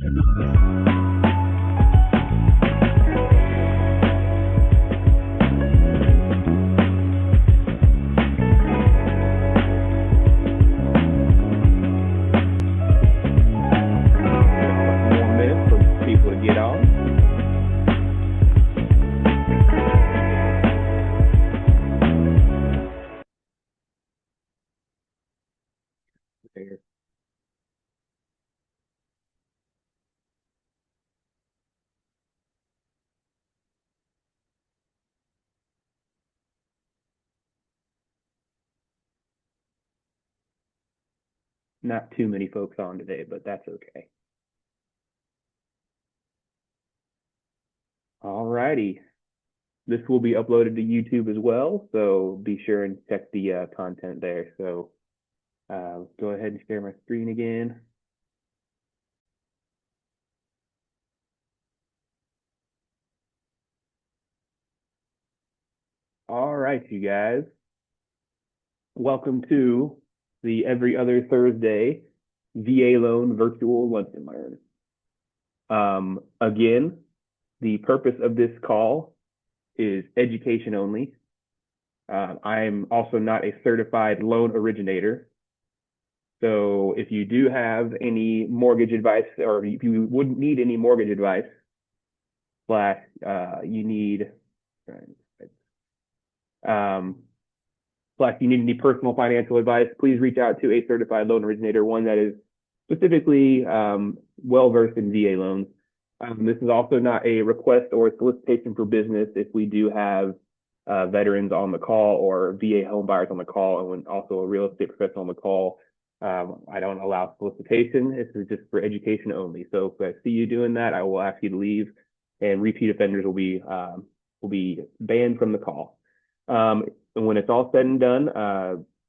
More minutes for people to get on. There. Not too many folks on today, but that's okay. All righty. This will be uploaded to YouTube as well, so be sure and check the content there. So go ahead and share my screen again. All right, you guys. Welcome to the every other Thursday VA Loan Virtual Lunch and Learn. Again, the purpose of this call is education only. I'm also not a certified loan originator. So if you do have any mortgage advice, or if you wouldn't need any mortgage advice, slash you need slash you need any personal financial advice, please reach out to a certified loan originator, one that is specifically well versed in VA loans. This is also not a request or a solicitation for business. If we do have veterans on the call or VA home buyers on the call, and when also a real estate professional on the call, I don't allow solicitation. This is just for education only. So if I see you doing that, I will ask you to leave, and repeat offenders will be banned from the call. And when it's all said and done,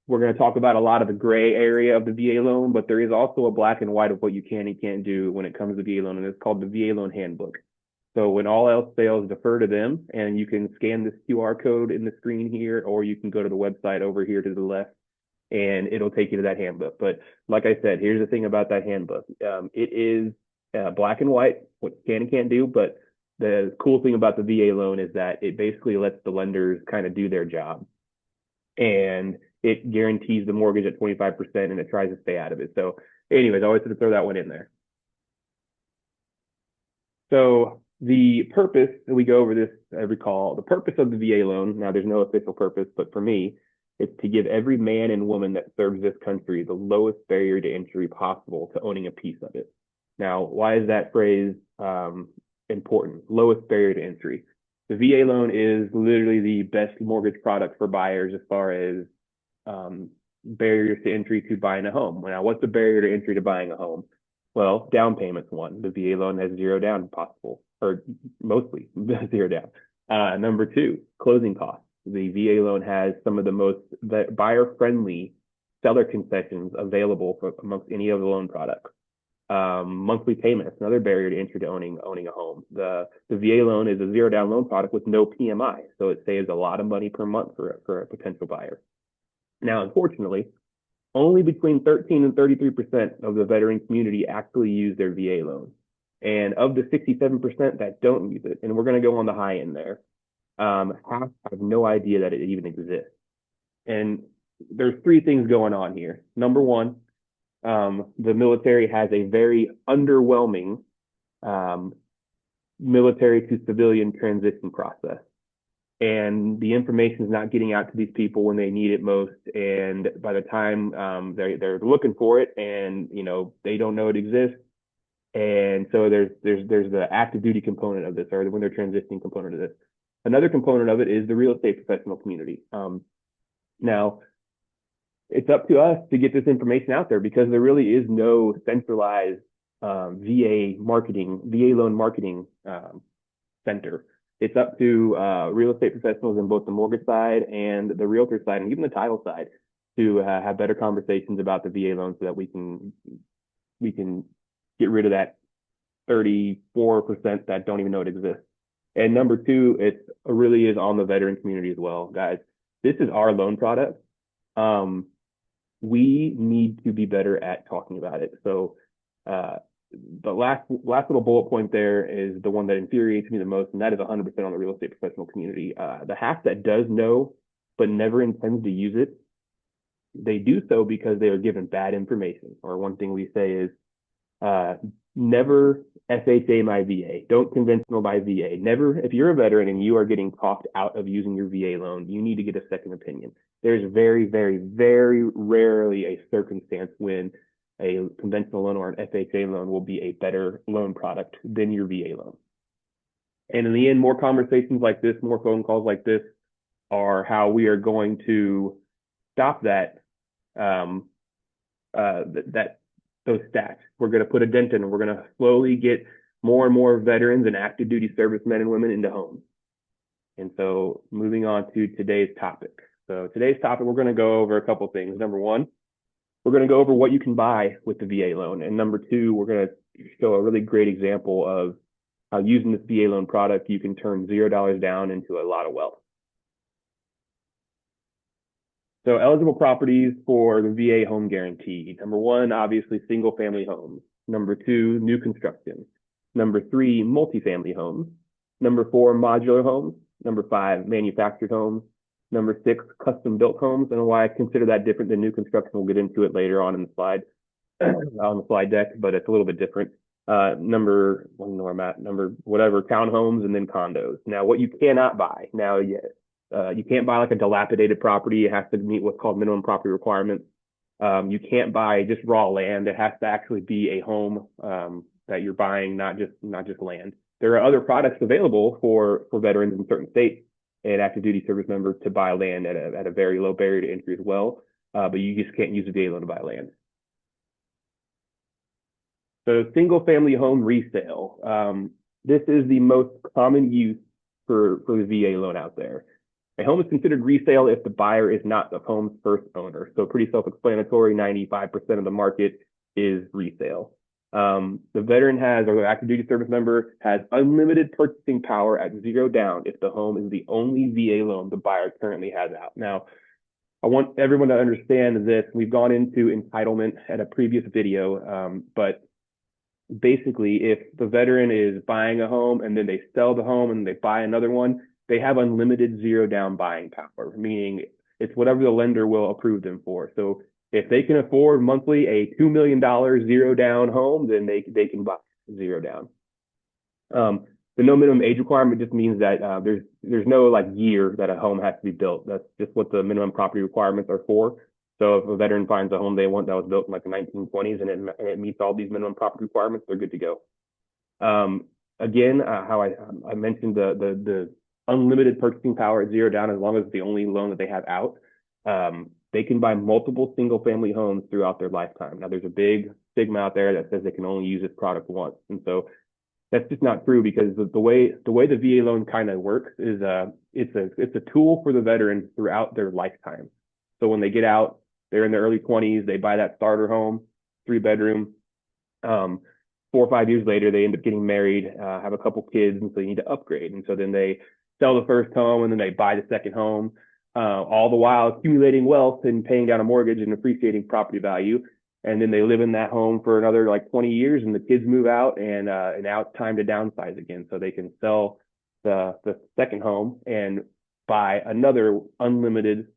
we're going to talk about a lot of the gray area of the VA loan, but there is also a black and white of what you can and can't do when it comes to VA loan, and it's called the VA loan handbook. So when all else fails, defer to them, and you can scan this QR code in the screen here, or you can go to the website over here to the left, and it'll take you to that handbook. But like I said, here's the thing about that handbook. It is black and white, what you can and can't do, but the cool thing about the VA loan is that it basically lets the lenders kind of do their job. And it guarantees the mortgage at 25%, and it tries to stay out of it. So anyways, I always have to throw that one in there. So the purpose, and we go over this every call, the purpose of the VA loan, now there's no official purpose, but for me, it's to give every man and woman that serves this country the lowest barrier to entry possible to owning a piece of it. Now, why is that phrase important? Lowest barrier to entry. The VA loan is literally the best mortgage product for buyers as far as barriers to entry to buying a home. Now, what's the barrier to entry to buying a home? Well, down payment's one. The VA loan has zero down possible, or mostly zero down. Number two, closing costs. The VA loan has some of the most buyer-friendly seller concessions available for amongst any of the loan products. Monthly payments, another barrier to entry to owning a home. The VA loan is a zero down loan product with no PMI, so it saves a lot of money per month for a potential buyer. Now, unfortunately, only between 13 and 33% of the veteran community actually use their VA loan. And of the 67% that don't use it, and we're going to go on the high end there, half have no idea that it even exists. And there's three things going on here. Number one, the military has a very underwhelming military to civilian transition process. And the information is not getting out to these people when they need it most. And by the time they're looking for it, and they don't know it exists. And so there's the active duty component of this, or when they're transitioning component of this. Another component of it is the real estate professional community. Now, it's up to us to get this information out there, because there really is no centralized VA loan marketing center. It's up to real estate professionals in both the mortgage side and the realtor side, and even the title side, to have better conversations about the VA loan, so that we can get rid of that 34% that don't even know it exists. And number two, it really is on the veteran community as well, guys. This is our loan product. We need to be better at talking about it. So the last little bullet point there is the one that infuriates me the most, and that is 100% on the real estate professional community. The half that does know but never intends to use it, they do so because they are given bad information. Or one thing we say is, never FHA my VA. Don't conventional my VA. Never, if you're a veteran and you are getting talked out of using your VA loan, you need to get a second opinion. There's very, very, very rarely a circumstance when a conventional loan or an FHA loan will be a better loan product than your VA loan. And in the end, more conversations like this, more phone calls like this are how we are going to stop that those stats. We're going to put a dent in, and we're going to slowly get more and more veterans and active duty servicemen and women into homes. And so moving on to today's topic. So today's topic, we're going to go over a couple of things. Number one, we're going to go over what you can buy with the VA loan. And number two, we're going to show a really great example of how using this VA loan product, you can turn $0 down into a lot of wealth. So eligible properties for the VA home guarantee. Number one, obviously single family homes. Number two, new construction. Number three, multifamily homes. Number four, modular homes. Number five, manufactured homes. Number six, custom built homes. And why I consider that different than new construction, we'll get into it later on in the slide, on the slide deck, but it's a little bit different. Number whatever, townhomes and then condos. Now, what you cannot buy now, you can't buy like a dilapidated property. It has to meet what's called minimum property requirements. You can't buy just raw land. It has to actually be a home that you're buying, not just land. There are other products available for veterans in certain states and active duty service members to buy land at a very low barrier to entry as well. But you just can't use a VA loan to buy land. So single family home resale. This is the most common use for the VA loan out there. A home is considered resale if the buyer is not the home's first owner. So pretty self-explanatory, 95% of the market is resale. The veteran or the active duty service member has unlimited purchasing power at $0 down if the home is the only VA loan the buyer currently has out. Now, I want everyone to understand this. We've gone into entitlement at a previous video, but basically if the veteran is buying a home and then they sell the home and they buy another one, they have unlimited $0 down buying power, meaning it's whatever the lender will approve them for. So if they can afford monthly a $2 million $0 down home, then they can buy $0 down. The no minimum age requirement just means that there's no like year that a home has to be built. That's just what the minimum property requirements are for. So if a veteran finds a home they want that was built in like the 1920s and it meets all these minimum property requirements, they're good to go. Again, how I mentioned the unlimited purchasing power at $0 down as long as it's the only loan that they have out. They can buy multiple single family homes throughout their lifetime. Now there's a big stigma out there that says they can only use this product once. And so that's just not true, because the way the VA loan kind of works is it's a tool for the veteran throughout their lifetime. So when they get out, they're in their early 20s, they buy that starter home, 3-bedroom. 4 or 5 years later, they end up getting married, have a couple kids, and so you need to upgrade. And so then they sell the first home and then they buy the second home, all the while accumulating wealth and paying down a mortgage and appreciating property value. And then they live in that home for another like 20 years and the kids move out, and now it's time to downsize again. So they can sell the second home and buy another unlimited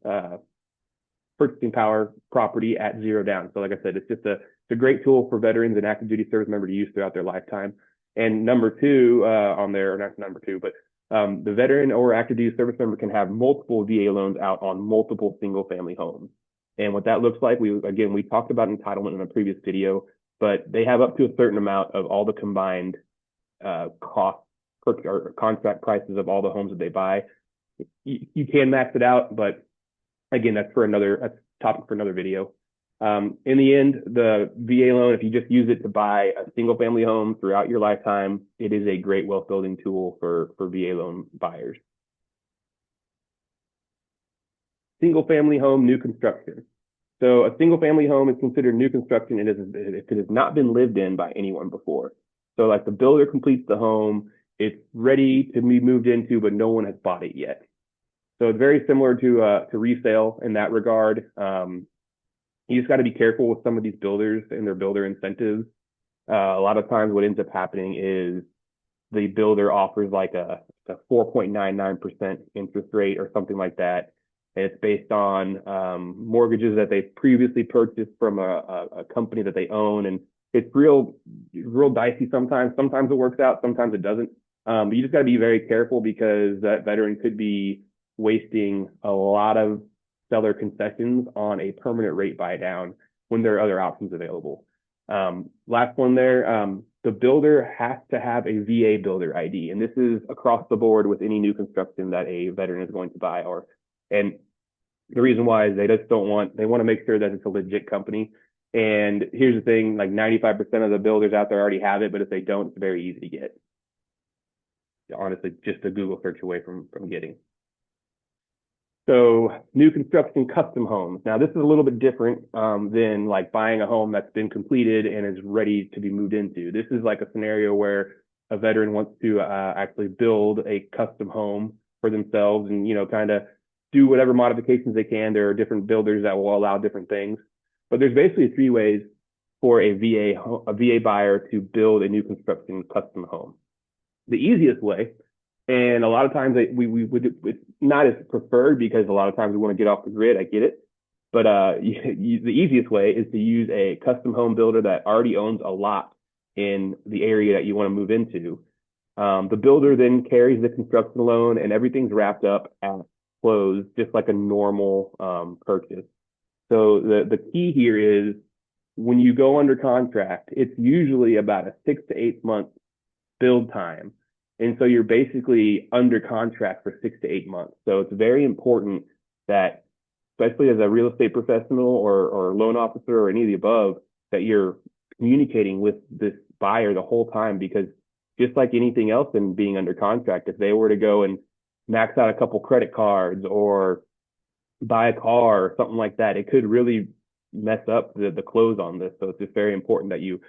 purchasing power property at $0 down. So like I said, it's just a great tool for veterans and active duty service members to use throughout their lifetime. And number two on there, or not number two, but the veteran or active duty service member can have multiple VA loans out on multiple single family homes. And what that looks like, we talked about entitlement in a previous video, but they have up to a certain amount of all the combined cost or contract prices of all the homes that they buy. You can max it out, but again, that's topic for another video. In the end, the VA loan, if you just use it to buy a single family home throughout your lifetime, it is a great wealth building tool for VA loan buyers. Single family home, new construction. So a single family home is considered new construction if it has not been lived in by anyone before. So like the builder completes the home, it's ready to be moved into, but no one has bought it yet. So it's very similar to resale in that regard. You just got to be careful with some of these builders and their builder incentives. A lot of times what ends up happening is the builder offers like a 4.99% interest rate or something like that. And it's based on mortgages that they previously purchased from a company that they own. And it's real dicey sometimes. Sometimes it works out, sometimes it doesn't. But you just got to be very careful because that veteran could be wasting a lot of seller concessions on a permanent rate buy down when there are other options available. Last one there, the builder has to have a VA builder ID, and this is across the board with any new construction that a veteran is going to buy. And the reason why is they want to make sure that it's a legit company. And here's the thing, like 95% of the builders out there already have it, but if they don't, it's very easy to get. Honestly, just a Google search away from getting. So new construction custom homes. Now this is a little bit different than like buying a home that's been completed and is ready to be moved into. This is like a scenario where a veteran wants to actually build a custom home for themselves and, you know, kind of do whatever modifications they can. There are different builders that will allow different things, but there's basically 3 ways for a VA buyer to build a new construction custom home. The easiest way, and a lot of times we would, it's not as preferred because a lot of times we want to get off the grid. I get it. But the easiest way is to use a custom home builder that already owns a lot in the area that you want to move into. The builder then carries the construction loan and everything's wrapped up at close, just like a normal purchase. So the key here is when you go under contract, it's usually about a 6 to 8 month build time. And so you're basically under contract for 6 to 8 months. So it's very important that, especially as a real estate professional or loan officer or any of the above, that you're communicating with this buyer the whole time, because just like anything else in being under contract, if they were to go and max out a couple credit cards or buy a car or something like that, it could really mess up the close on this. So it's just very important that you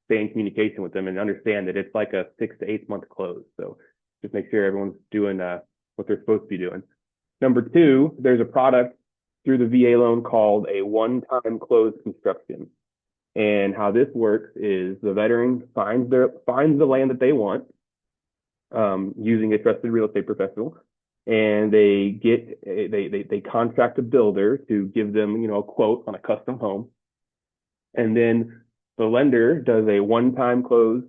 stay in communication with them and understand that it's like a 6 to 8 month close. So just make sure everyone's doing what they're supposed to be doing. Number 2, there's a product through the VA loan called a one-time close construction. And how this works is the veteran finds the land that they want using a trusted real estate professional, and they contract a builder to give them, you know, a quote on a custom home, and then the lender does a one-time close,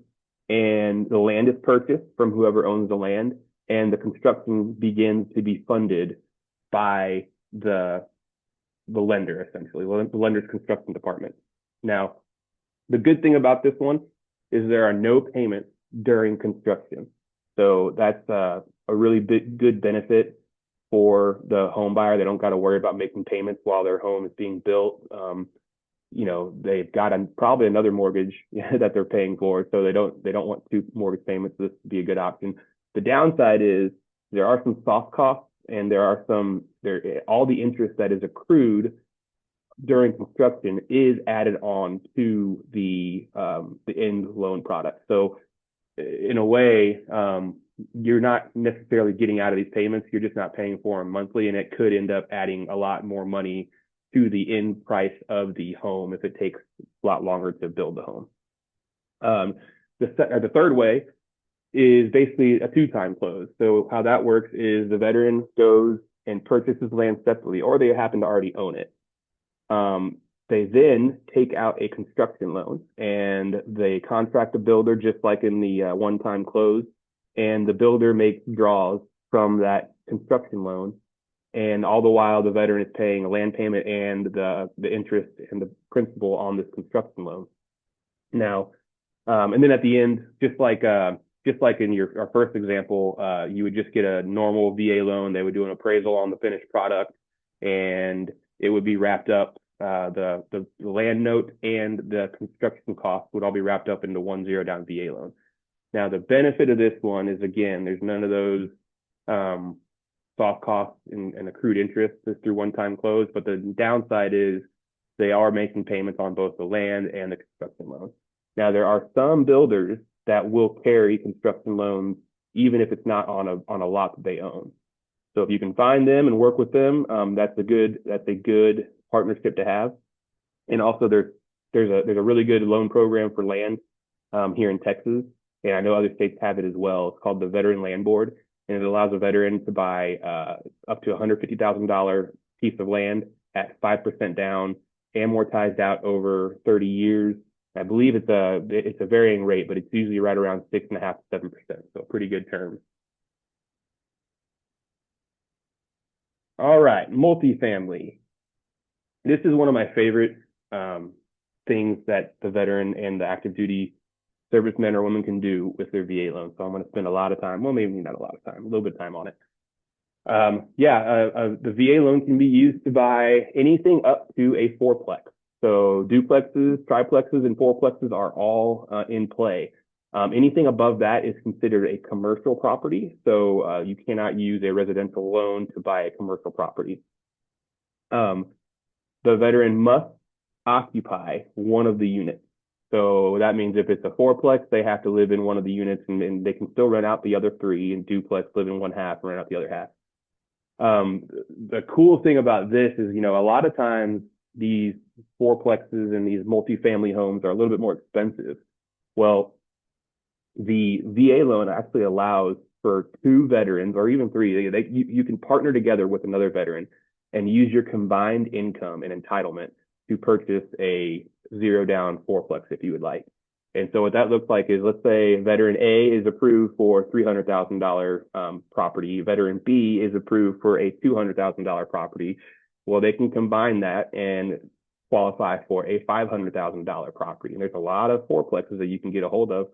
and the land is purchased from whoever owns the land, and the construction begins to be funded by the lender, essentially, the lender's construction department. Now, the good thing about this one is there are no payments during construction. So that's a really good benefit for the home buyer. They don't got to worry about making payments while their home is being built. You know, they've got probably another mortgage that they're paying for, so they don't want 2 mortgage payments. This would be a good option. The downside is there are some soft costs, and all the interest that is accrued during construction is added on to the end loan product. So in a way, you're not necessarily getting out of these payments. You're just not paying for them monthly, and it could end up adding a lot more money to the end price of the home if it takes a lot longer to build the home. The third way is basically a 2-time close. So how that works is the veteran goes and purchases land separately, or they happen to already own it. They then take out a construction loan, and they contract a builder just like in the one-time close, and the builder makes draws from that construction loan. And all the while, the veteran is paying a land payment and the interest and the principal on this construction loan. Now, and then at the end, just like in our first example, you would just get a normal VA loan. They would do an appraisal on the finished product, and it would be wrapped up. The land note and the construction cost would all be wrapped up into one zero down VA loan. Now, the benefit of this one is, again, there's none of those soft costs and accrued interest through one-time close, but the downside is they are making payments on both the land and the construction loan. Now, there are some builders that will carry construction loans even if it's not on a lot that they own. So if you can find them and work with them, that's a good partnership to have. And also there's there's a really good loan program for land here in Texas, and I know other states have it as well. It's called the Veteran Land Board, and it allows a veteran to buy up to $150,000 piece of land at 5% down, amortized out over 30 years. I believe it's a varying rate, but it's usually right around 6.5 to 7%. So pretty good terms. All right, multifamily. This is one of my favorite things that the veteran and the active duty servicemen or women can do with their VA loan. So I'm going to spend a lot of time, well, maybe not a lot of time, a little bit of time on it. The VA loan can be used to buy anything up to a fourplex. So duplexes, triplexes, and fourplexes are all in play. Anything above that is considered a commercial property. So you cannot use a residential loan to buy a commercial property. The veteran must occupy one of the units. So that means if it's a fourplex, they have to live in one of the units, and they can still rent out the other three, and duplex live in one half and rent out the other half. The cool thing about this is, a lot of times these fourplexes and these multifamily homes are a little bit more expensive. Well, the VA loan actually allows for two veterans or even three. You can partner together with another veteran and use your combined income and entitlement to purchase a zero down fourplex if you would like. And so what that looks like is, let's say veteran A is approved for $300,000 property. Veteran B is approved for a $200,000 property. Well, they can combine that and qualify for a $500,000 property. And there's a lot of fourplexes that you can get a hold of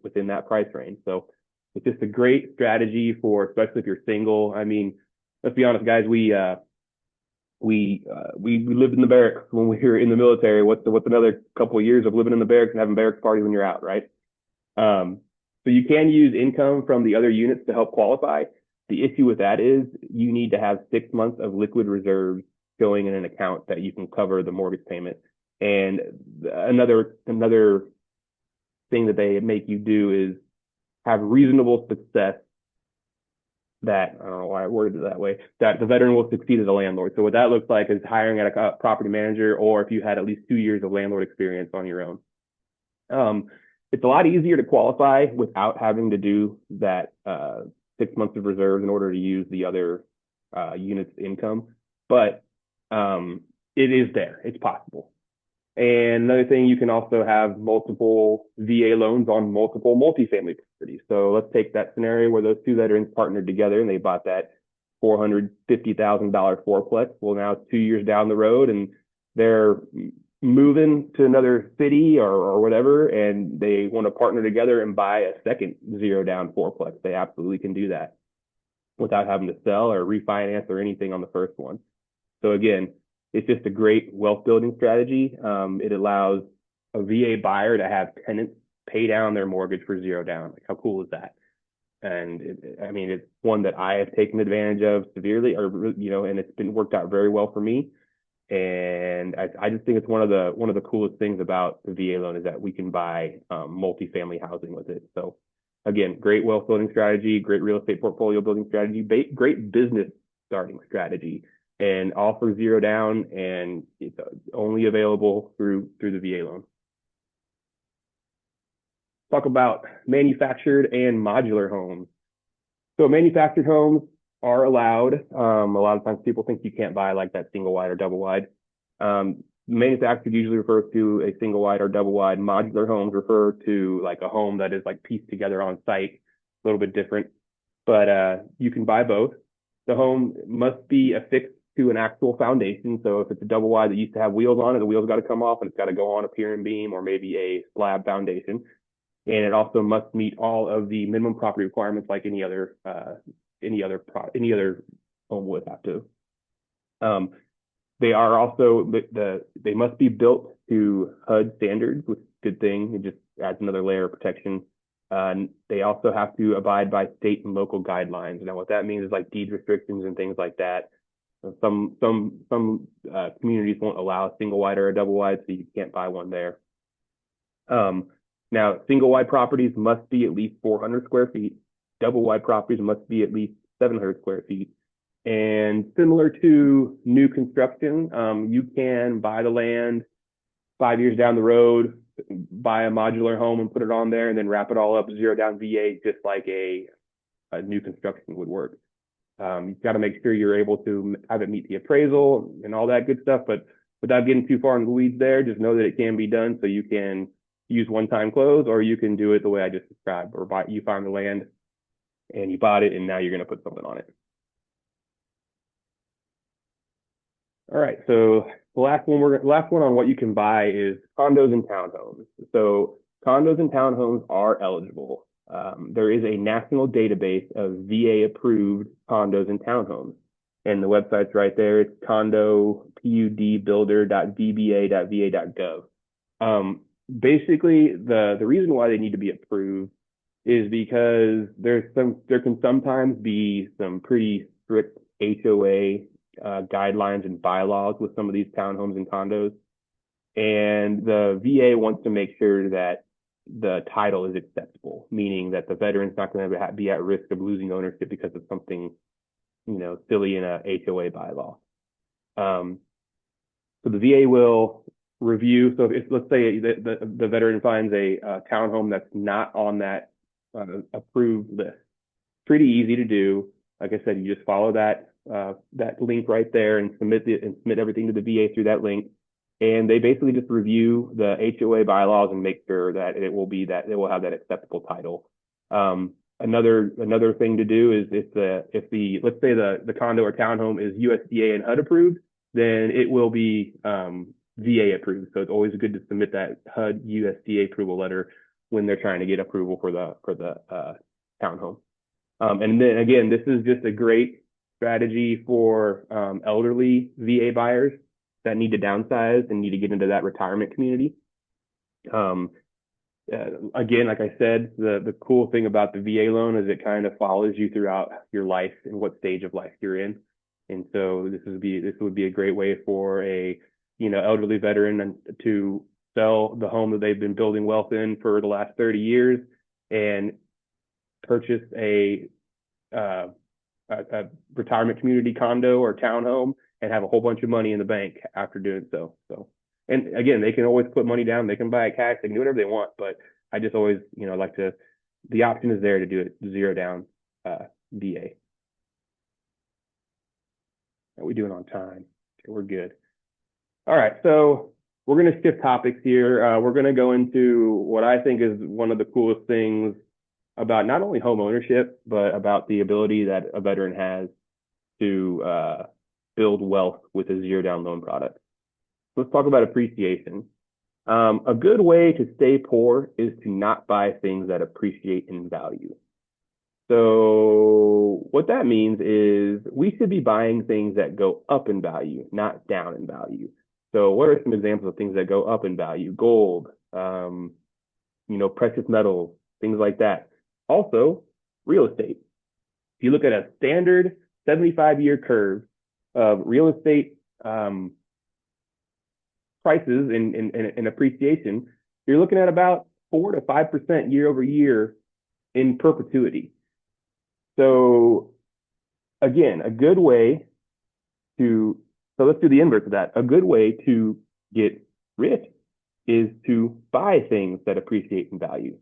within that price range. So it's just a great strategy for, especially if you're single. I mean, let's be honest, guys, we lived in the barracks when we were in the military. What's another couple of years of living in the barracks and having barracks parties when you're out, right? So you can use income from the other units to help qualify. The issue with that is you need to have 6 months of liquid reserves showing in an account that you can cover the mortgage payment. And another thing that they make you do is have reasonable success that, I don't know why I worded it that way, that the veteran will succeed as a landlord. So what that looks like is hiring at a property manager, or if you had at least 2 years of landlord experience on your own. It's a lot easier to qualify without having to do that 6 months of reserves in order to use the other unit's income. But it is there. It's possible. And another thing, you can also have multiple VA loans on multiple multifamily properties. So let's take that scenario where those two veterans partnered together and they bought that $450,000 fourplex. Well, now it's 2 years down the road and they're moving to another city or whatever, and they want to partner together and buy a second zero down fourplex. They absolutely can do that without having to sell or refinance or anything on the first one. So again, it's just a great wealth building strategy. It allows a VA buyer to have tenants pay down their mortgage for zero down. Like, how cool is that? And it's one that I have taken advantage of severely, and it's been worked out very well for me. And I just think it's one of the coolest things about the VA loan is that we can buy multifamily housing with it. So again, great wealth building strategy, great real estate portfolio building strategy, great business starting strategy, and all for zero down, and it's only available through the VA loan. Talk about manufactured and modular homes. So manufactured homes are allowed. A lot of times people think you can't buy like that single wide or double wide. Manufactured usually refers to a single wide or double wide. Modular homes refer to like a home that is like pieced together on site, a little bit different, but you can buy both. The home must be affixed to an actual foundation. So if it's a double wide that used to have wheels on it, the wheels got to come off and it's got to go on a pier and beam or maybe a slab foundation. And it also must meet all of the minimum property requirements like any other home would have to. They are also they must be built to HUD standards, which is a good thing. It just adds another layer of protection. They also have to abide by state and local guidelines. Now, what that means is like deed restrictions and things like that. Some communities won't allow a single wide or a double wide, so you can't buy one there. Now, single wide properties must be at least 400 square feet. Double wide properties must be at least 700 square feet. And similar to new construction, you can buy the land 5 years down the road, buy a modular home and put it on there and then wrap it all up, zero down VA, just like a new construction would work. You've got to make sure you're able to have it meet the appraisal and all that good stuff. But without getting too far into the weeds there, just know that it can be done. So you can use one-time close, or you can do it the way I just described, or you find the land and you bought it and now you're going to put something on it. All right, so the last one on what you can buy is condos and townhomes. So condos and townhomes are eligible. There is a national database of VA approved condos and townhomes, and the website's right there. It's condopudbuilder.vba.va.gov. Basically, the reason why they need to be approved is because there can sometimes be some pretty strict HOA guidelines and bylaws with some of these townhomes and condos. And the VA wants to make sure that the title is acceptable, meaning that the veteran's not going to be at risk of losing ownership because of something, silly in a HOA bylaw. So the VA will review. So if let's say the veteran finds a townhome that's not on that approved list, pretty easy to do. Like I said, you just follow that link right there and submit everything to the VA through that link. And they basically just review the HOA bylaws and make sure that it will have that acceptable title. Another thing to do is if let's say the condo or townhome is USDA and HUD approved, then it will be VA approved. So it's always good to submit that HUD USDA approval letter when they're trying to get approval for the townhome. And then again, this is just a great strategy for elderly VA buyers that need to downsize and need to get into that retirement community. Again, like I said, the cool thing about the VA loan is it kind of follows you throughout your life and what stage of life you're in. And so this would be a great way for a elderly veteran to sell the home that they've been building wealth in for the last 30 years and purchase a retirement community condo or townhome and have a whole bunch of money in the bank after doing so. And again, they can always put money down. They can buy it cash. They can do whatever they want. But I just always, the option is there to do it zero down VA. Are we doing on time? Okay, we're good. All right, so we're going to shift topics here. We're going to go into what I think is one of the coolest things about not only home ownership, but about the ability that a veteran has to build wealth with a zero down loan product. Let's talk about appreciation. A good way to stay poor is to not buy things that appreciate in value. So what that means is we should be buying things that go up in value, not down in value. So what are some examples of things that go up in value? Gold, precious metals, things like that. Also, real estate. If you look at a standard 75-year curve of real estate prices and appreciation, you're looking at about 4 to 5% year over year in perpetuity. So again, so let's do the inverse of that. A good way to get rich is to buy things that appreciate in value.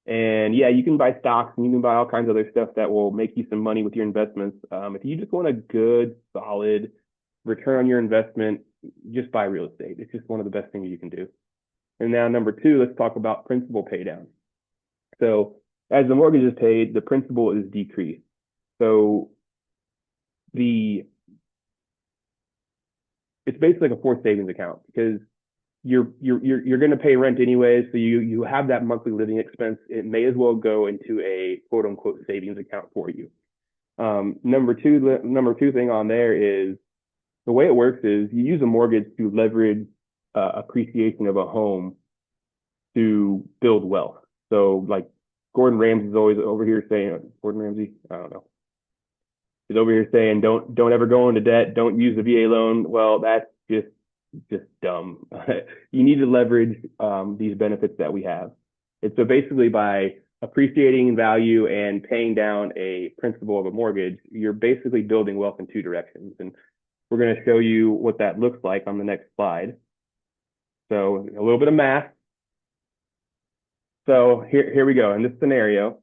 And yeah, you can buy stocks and you can buy all kinds of other stuff that will make you some money with your investments. If you just want a good, solid return on your investment, just buy real estate. It's just one of the best things you can do. And now number 2, let's talk about principal pay down. So as the mortgage is paid, the principal is decreased. So it's basically like a forced savings account because you're going to pay rent anyways, so you have that monthly living expense. It may as well go into a quote unquote savings account for you. Number two thing on there is the way it works is you use a mortgage to leverage appreciation of a home to build wealth. So like Gordon Ramsay is always over here saying, Gordon Ramsay, I don't know, is over here saying don't ever go into debt, don't use the VA loan. Well, that's just dumb. You need to leverage these benefits that we have. And so basically by appreciating in value and paying down a principal of a mortgage, you're basically building wealth in 2 directions. And we're going to show you what that looks like on the next slide. So a little bit of math. So here we go. In this scenario,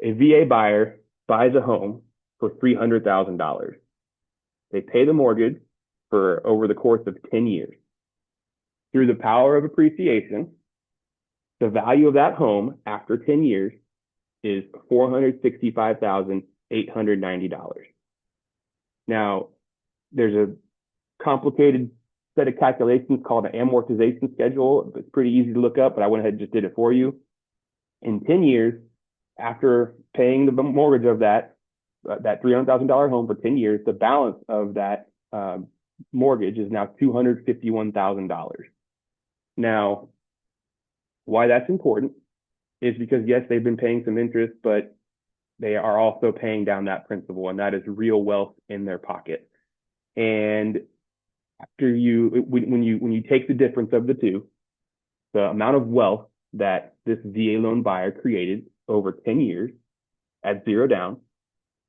a VA buyer buys a home for $300,000. They pay the mortgage for over the course of 10 years. Through the power of appreciation, the value of that home after 10 years is $465,890. Now, there's a complicated set of calculations called an amortization schedule. It's pretty easy to look up, but I went ahead and just did it for you. In 10 years, after paying the mortgage of that $300,000 home for 10 years, the balance of that mortgage is now $251,000. Now, why that's important is because, yes, they've been paying some interest, but they are also paying down that principal, and that is real wealth in their pocket. And after when you take the difference of the two, the amount of wealth that this VA loan buyer created over 10 years at zero down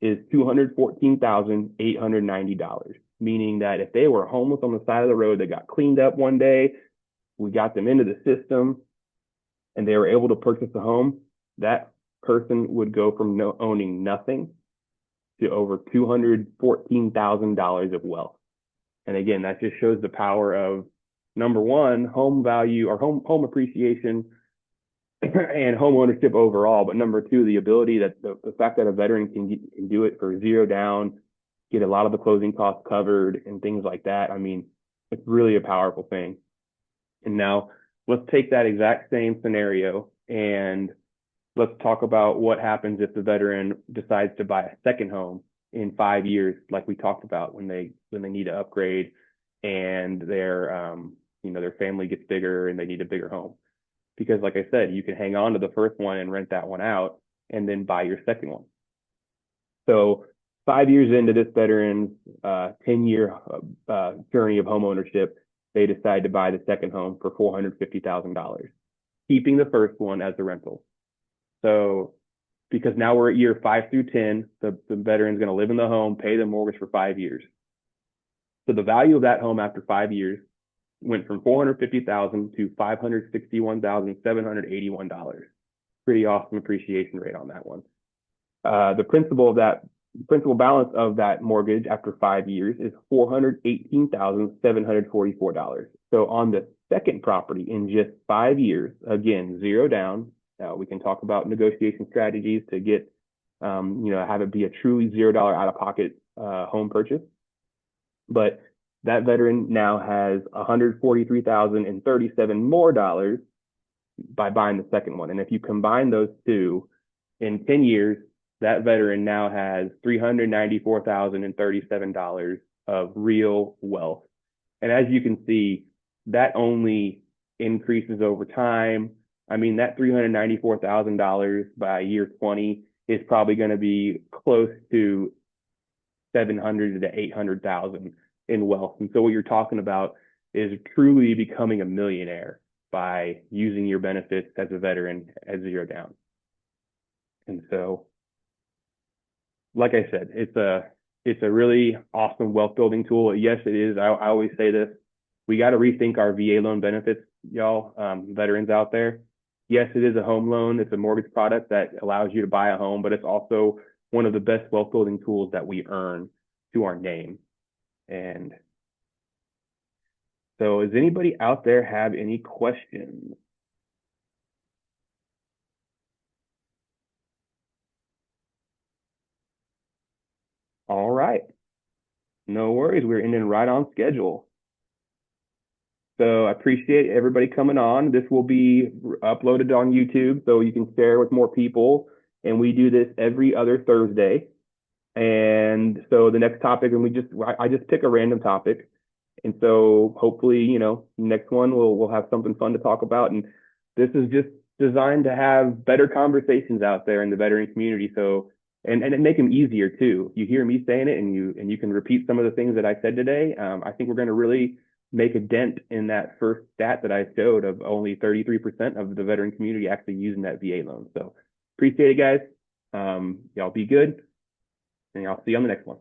is $214,890, meaning that if they were homeless on the side of the road, they got cleaned up one day, we got them into the system, and they were able to purchase a home, that person would go from owning nothing to over $214,000 of wealth. And again, that just shows the power of, number one, home value or home appreciation and home ownership overall. But number two, the ability that the fact that a veteran can do it for zero down, get a lot of the closing costs covered and things like that. I mean, it's really a powerful thing. And now let's take that exact same scenario and let's talk about what happens if the veteran decides to buy a second home in 5 years, like we talked about, when they need to upgrade and their family gets bigger and they need a bigger home. Because like I said, you can hang on to the first one and rent that one out and then buy your second one. So 5 years into this veteran's 10-year journey of home ownership, they decide to buy the second home for $450,000, keeping the first one as a rental. So because now we're at year 5 through 10, the veteran's going to live in the home, pay the mortgage for 5 years. So the value of that home after 5 years went from $450,000 to $561,781. Pretty awesome appreciation rate on that one. The principal balance of that mortgage after 5 years is $418,744. So on the second property in just 5 years, again, zero down. We can talk about negotiation strategies to get, have it be a truly $0 out-of-pocket home purchase. But that veteran now has $143,037 more dollars by buying the second one. And if you combine those two, in 10 years, that veteran now has $394,037 of real wealth. And as you can see, that only increases over time. I mean, that $394,000 by year 20 is probably going to be close to $700,000 to $800,000 in wealth. And so what you're talking about is truly becoming a millionaire by using your benefits as a veteran at zero down. And so, like I said, it's a really awesome wealth building tool. Yes, it is. I always say this. We got to rethink our VA loan benefits, y'all, veterans out there. Yes, it is a home loan. It's a mortgage product that allows you to buy a home, but it's also one of the best wealth building tools that we earn to our name. And so does anybody out there have any questions? All right. No worries. We're ending right on schedule. So I appreciate everybody coming on. This will be uploaded on YouTube so you can share with more people. And we do this every other Thursday. And so the next topic, I just pick a random topic. And so hopefully, next one we'll have something fun to talk about. And this is just designed to have better conversations out there in the veteran community. So and make them easier too. You hear me saying it and you can repeat some of the things that I said today. I think we're going to really make a dent in that first stat that I showed of only 33% of the veteran community actually using that VA loan. So appreciate it, guys. Y'all be good, and I'll see you on the next one.